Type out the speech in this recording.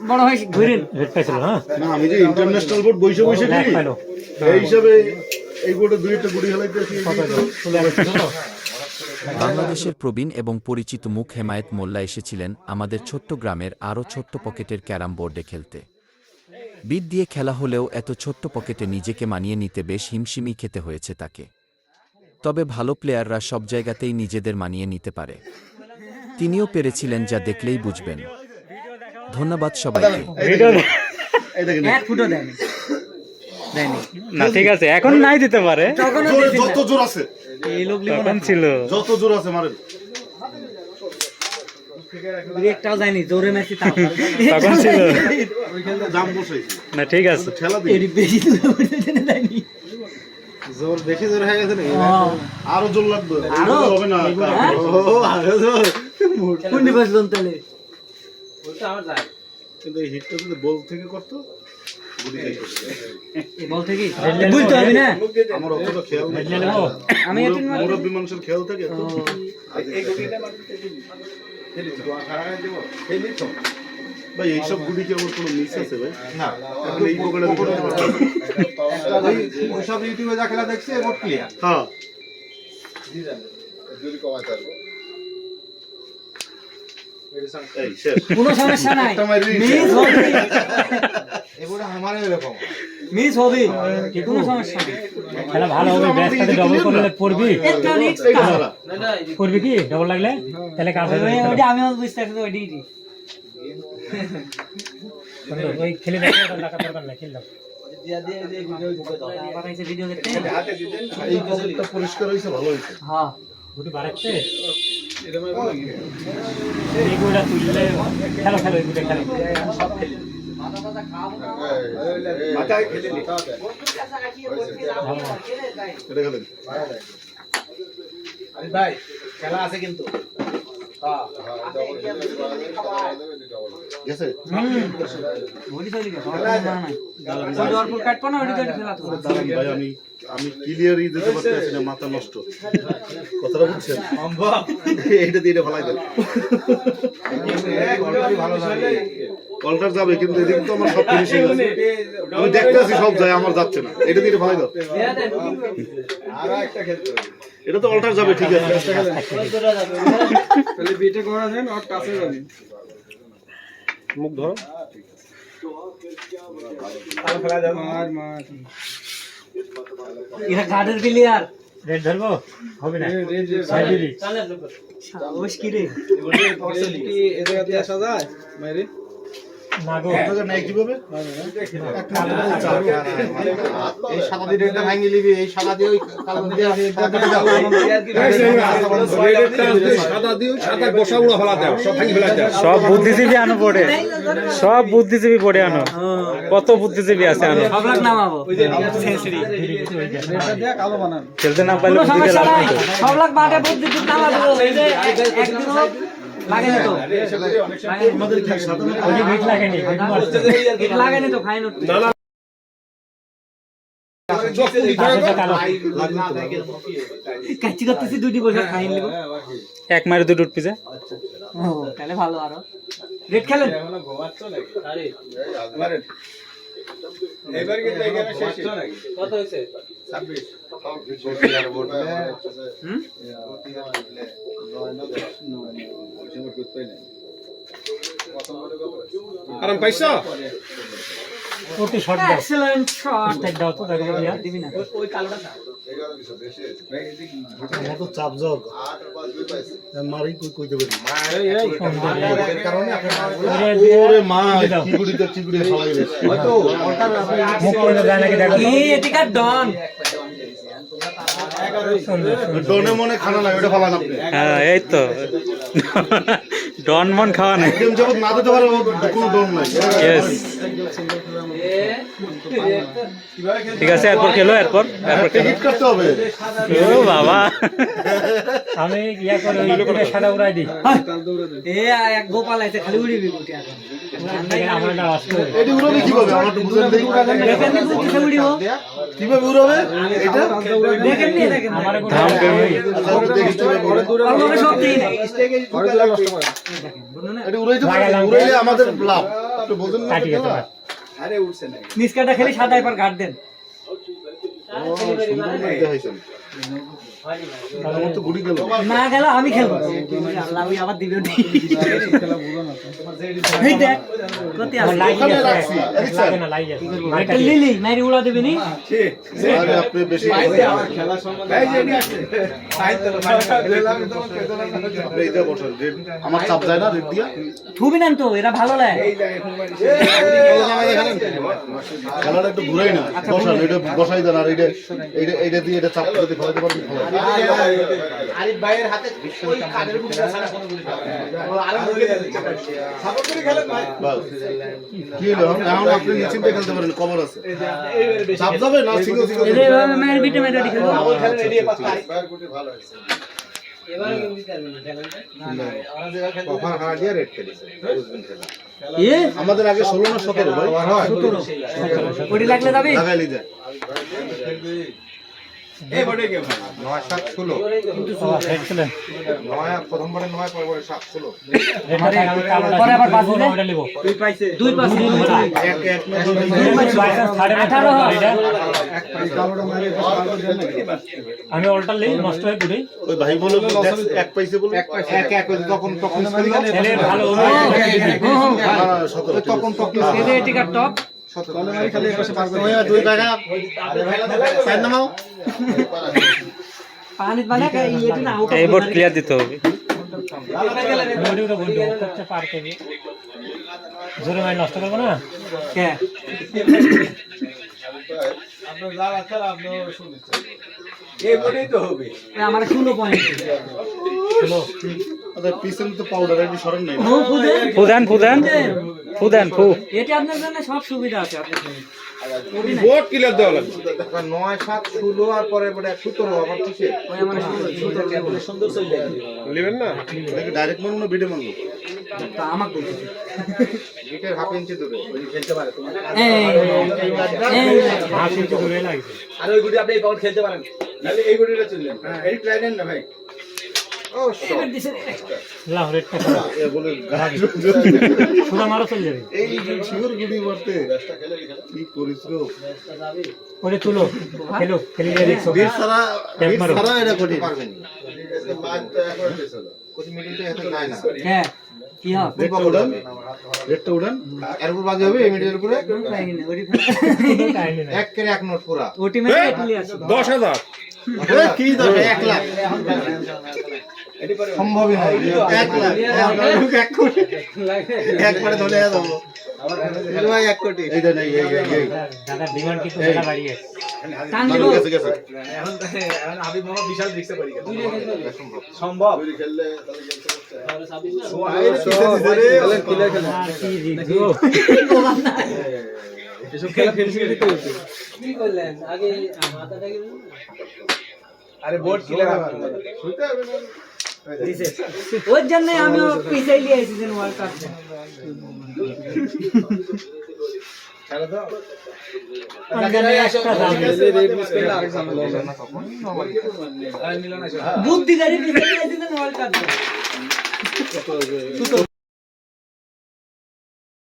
বড় হয় ঘুরেন রেড পাইছিল না না আমি যে ইন্টারন্যাশনাল বোর্ড বইসে বইসে ব্ল্যাক খেলি পাইলো এই হিসাবে এই বোর্ডে দুই একটা গুড়ি হলাইতেছি বাংলাদেশের প্রবীণ এবং পরিচিত মুখ হেমায়েত মোল্লা এসেছিলেন আমাদের ছোট্ট গ্রামের আরও ছোট্ট পকেটের ক্যারাম বোর্ডে খেলতে। বিট দিয়ে খেলা হলেও এত ছোট্ট পকেটে নিজেকে মানিয়ে নিতে বেশ হিমশিমই খেতে হয়েছে তাকে। তবে ভালো প্লেয়াররা সব জায়গাতেই নিজেদের মানিয়ে নিতে পারে। তিনিও পেরেছিলেন, যা দেখলেই বুঝবেন। ধন্যবাদ সবাইকে। এক ফুটো দেন না ঠিক আছে, এখন নাই দিতে পারে, যত জোর আছে এই লোক তখন ছিল। যত জোর আছে মারেন। ব্রেকটাও যায়নি জোরে মেসি তাও তখন ছিল ওইখানে দাম বসাইছি না, ঠিক আছে। ঠেলা দিই এডি বেশি দূরে পড়তে যায়নি জোর বেশি জোর হয়ে গেছে না আরো জোর লাগবে আরো? হবে না ও আরো জোর কোন বসলন তাহলে কিন্তু এই হিটটা যদি বল থেকে করতো গুড়ি খাইতো। এই বল থেকে বুঝতে হবে না আমার অতটা খেয়াল নেই। আমি একটু মুরব্বী মানুষের খেয়াল থাকে তো। ভাই এইসব গুড়ি কি আমার কোনো মিস আছে ভাই? না এখন এই প্রোগ্রামে আমি করতে পারবো সব ইউটিউবে যা খেলা দেখছে মোট ক্লিয়ার। হ্যাঁ এই শেষ কোনো সমস্যা নাই একটা মারি মিস হবে এবারে আমারও এরকম মিস হবে কোনো সমস্যা নাই খেলা ভালো হবে, ব্যাস সাথে ডবল করলে পড়বি, একটা নেক্সট এই ধরা পড়বি কি ডবল লাগলে তাহলে কাজ হবে। ওইটা আমি বুঝতে পারছি ওইটাই ওই খেলে দেখো, টাকা দরকার নাই, খেললাম। আবার আইছে ভিডিও দেখতে এই কবরটা পরিষ্কার হইছে ভালো হইছে হ্যাঁ গুটি বাড়াচ্ছে এই গুড়া তুললে খেলো খেলো, এই গুটা খেলো। মাথায় খেলে নিতে হবে। এটা খেলেন আরে ভাই খেলা আছে কিন্তু গেছে ওইটা চলে গেছে ওইটা অল্প কাটবো না ওইটা চলে ফেলা তো দাঁড়ান ভাই আমি ক্লিয়ারই দিতে পারতেছি না, মাথা নষ্ট কথাটা বুঝছেন এইটা দিয়ে এটা ভালাই দেন ভালো লাগে কলটার যাবে কিন্তু এদিকে তো আমার সব ফিনিশিং আছে আমি দেখতেছি সব যায় আমার যাচ্ছে না এটা দিয়ে ভালাই দাও আর একটা খেলতে হবে এটা তো অল্টার যাবে ঠিক আছে তাহলে বিটে করা যায় না আর কাছে যাবে মুখ ধরো আর খেলা যাবে মার মার এটা কার্ডের প্লেয়ার রেড ধরবো হবে না, রেড সাইড দিবি। ওস কি রে কি এ জায়গা দিয়ে আসা যায় মাইরে না গো, আপনাদের নাই কিভাবে এই সাদা দিয়ে রেডটা ভাঙি লিবি এই সাদা দিয়ে ওই কালো দিয়ে সাদা দিয়ে সাদা বসা উড়া ফেলা দাও সব ভাঙি ফেলা দাও সব বুদ্ধিজীবী আনো পড়ে, সব বুদ্ধিজীবী পড়ে আনো, কত বুদ্ধিজীবী আছে আনো। সব লাখ নামাবো রেডটা দিয়ে কালো বানান খেলতে না পারলে কোনো বুদ্ধিতে সমস্যা লাভ নাই নেই তো। সব লাখ বাটে বুদ্ধি দিতে নামাবো এই যে একদিন লাগে না তো আমাদের কি সাধারণ ওই যে ভিট লাগেনি, ভিট মারছে। এটা লাগে না তো ফাইন উঠতে পাশেরটা কালো। কাচ্চি করতেছি দুটি বছর ফাইন লিবো এক মারে দুটো উঠবি যে। ও তাহলে ভালো আরো রেড খেলেন এবার কিন্তু এখানে শেষ কত হইছে 26 আরাম পাইছো ওটি শট দাও, এক্সেলেন্ট শট স্ট্রাইক দাও তো, দেখো দিয়া। দিবি না ওই কালোটা না আমার তো চাপ যাও মারি কইতে পারি এর কারণে ওরে মা চিগুড়িতে চিগুড়ি ফলাই গেছে হয়তো মুখ করে যায় নাকি দেখো তো। এই এটিকার ডন ডনে মনে খানা নাই ওটা ফালান আপনি হ্যাঁ এই তো ডন মন খাওয়া নাই। গেম জগৎ না দিতে পারে ও কোনো ডন নাই ইয়েস ঠিক আছে, এরপর খেলো, এরপর খেলো। টিকিট কাটতে হবে। ও বাবা, আমি ইয়া করে ওই লোকটা সাদা উড়াই দিই। এ এক গোপাল আছে খালি উড়িবি গুটি এখন আমার একটা আসতো এটি উড়বে কিভাবে? আমার একটু বুঝেন দেখি। দেখেন নি গুটি উড়িব কিভাবে উড়বে এটা? দেখেন নি দেখেন আমার ধাম করে আচ্ছা, একটু দেখি কিভাবে উড়ে। অল্প সব দেই নাই এটি উড়াইতে পারবে? উড়াইলে আমাদের লাভ। একটু বোঝেন না কাটি গেছে খেলা? নিচকাটা খেলি সাদা এবার গার্ড দেন ও, সুন্দর মধ্যে হয়েছেন। আমার তো গুড়ি গেল। না গেল আমি খেলবো আল্লাহ ওই আবার দিবে এই দেখ কত আছে ওখানে রাখছি। এদিক স্যার। লাগে না লাই যাচ্ছে একটা লিলি নাইরি উড়া দেবে নি আরে আপনি বেশি আপনি এইটা বসেন। রেড আমার চাপ যায় না রেড দিয়া? থুবি না তো এরা ভালো লাগে খেলাটা একটু ঘুরাই না। বসান, এটা বসাই দেন। আর এইটা এইটা এইটা দিয়ে এটা চাপ যদি ফলাইতে পারবেন ফলাই। আরিফ ভাইয়ের হাতে ওই কাঠের গুড়ি ছাড়া কোনো গুড়ি খাবে না। আরো মুরগি সাপোর্ট করে খেলেন ভাই। বাস। কি হলো? এখন আপনি নিশ্চিন্তে খেলতে পারেন, কভার আছে। চাপ যাবে না সিঙ্গেল সিঙ্গেল। এদের এভাবে মেয়ের বিটে মেয়েটা খেলবো আবুল খেলেন রেডি পাস আরিফ ভাইয়ের গুটি ভালো হয়েছে। এবারে কেউ দিতে পারবে না খেলতে অফার হারা দিয়ে রেট খেলেছে বুঝবেন খেলা। এ আমাদের আগে 16 না 17 ভাই। 17 ওটি লাগলে যাবে লাগাইলি যায়। এই বড় কে ভাই 9-7 ষোলো। এক্সেলেন্ট 9 প্রথমবারে 9 পরে 7 ষোলো। পরে আবার পাঁচ দিলে ওটা নেব দুই পাইছে দুই পাইছে এক এক না আমি অল্টার লই নষ্ট হয়ে পড়ি ওই ভাই বলে এক পাইছে বলে এক তখন স্কুল এলে ভালো না 17 তখন এদের টিকার টপ দুই টাকা সাইড নামাও। পানি বানা এটা না আউট এই বোর্ড ক্লিয়ার দিতে হবে। ভিডিওটা বন্ধ করতে পার করবে জোরে মাই নষ্ট করব না কে এই বড়ই তো হবে আমার 0 পয়েন্ট আচ্ছা পিছন তো পাউডার এটি সরেন নাই। ও খুদে ফুদান ফুদান ফুদান ফু। এটা আপনার জন্য সব সুবিধা আছে আপনার জন্য বোর্ড ক্লিয়ার দেওয়া লাগবে 9-7 ষোলো আর পরে 17 আবার কিসে ওই আমার সুন্দর চলে নেবেন না এটাকে ডাইরেক্ট মারুন না ভিডিও মারুন? তা আমাকে বলছে গিটের হাফ ইঞ্চি দূরে খেলতে পারে তোমার এই হাফ ইঞ্চি দূরে লাগছে আর ওই গুটি আপনি এই পাউন্ড খেলতে পারেন নালে এই গুটিটা চললেন এই ট্রাই দেন না ভাই ও এবার দিছে লাও রেটটা এ বলে সুদা মারো চলে যাবে এই যে শিওর গুড়ি মারতে কি করিস রে? ওরে তুলো খেলো খেলি দিয়ে দেখছো বীর সারা ট্যাপ মারো সারা এটা করি। পারবেন কোটি মিডিলটা এত যায় না হ্যাঁ কি হবে রেডটা উড়ান, রেডটা উড়ান। এর উপর বাজে হবে এই মিডিলের উপরে ওটি টাইম না এক করে এক নোট পুরা ওটি মেরে তুলে আসো 10,000 কি দরকার 1 লাখ সম্ভবই নয় 1 লাখ এক কোটি একবারে ধরে যাব ভাই 1 কোটি এইটা নাই এই দাদা ডিমান্ড কিন্তু মেলা বাড়িয়ে টান মারো দিব গেছে গেছে এখন হাবিব মামা বিশাল রিস্কে পড়ে গেছে সম্ভব এসব খেলা ফেলছি কি করলেন আগে মাথাটাকে আরে বোর্ড ক্লিয়ার দিছে ওর জন্য আমিও পিছাই লিয়ে আইছি যেন ওয়ার্ল্ড কাপ খেলা দাও বুদ্ধি গাড়ি পিছাই লিয়ে আইছি যেন ওয়ার্ল্ড কাপ